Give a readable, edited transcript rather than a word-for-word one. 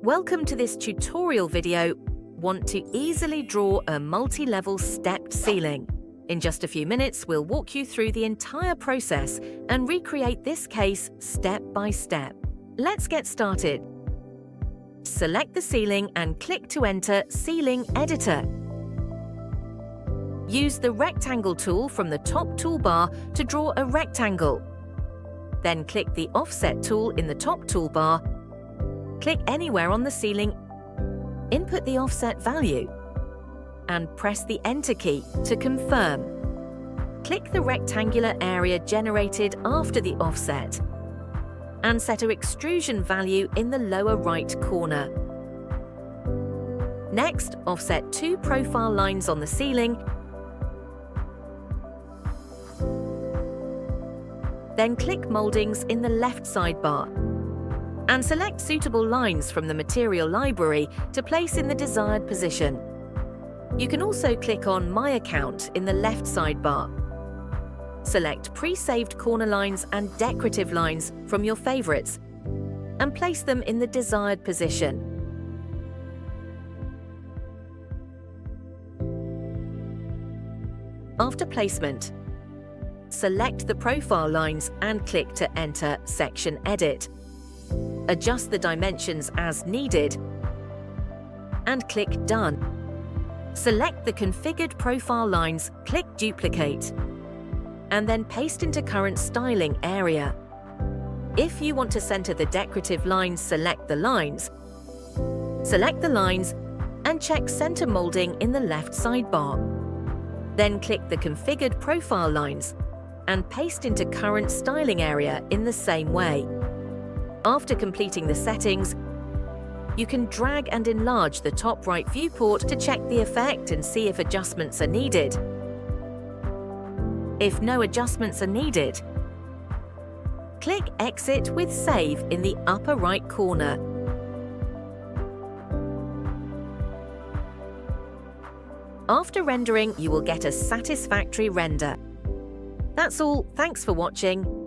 Welcome to this tutorial video. Want to easily draw a multi-level stepped ceiling? In just a few minutes, we'll walk you through the entire process and recreate this case step by step. Let's get started. Select the ceiling and click to enter Ceiling Editor. Use the Rectangle tool from the top toolbar to draw a rectangle. Then click the Offset tool in the top toolbar. Click anywhere on the ceiling, input the offset value, and press the Enter key to confirm. Click the rectangular area generated after the offset and set an extrusion value in the lower right corner. Next, offset 2 profile lines on the ceiling, then click Moldings in the left sidebar and select suitable lines from the material library to place in the desired position. You can also click on My Account in the left sidebar. Select pre-saved corner lines and decorative lines from your favorites and place them in the desired position. After placement, select the profile lines and click to enter Section Edit. Adjust the dimensions as needed and click Done. Select the configured profile lines, click Duplicate, and then paste into current styling area. If you want to center the decorative lines, select the lines and check Center Molding in the left sidebar. Then click the configured profile lines and paste into current styling area in the same way. After completing the settings, you can drag and enlarge the top right viewport to check the effect and see if adjustments are needed. If no adjustments are needed, click Exit with Save in the upper right corner. After rendering, you will get a satisfactory render. That's all. Thanks for watching.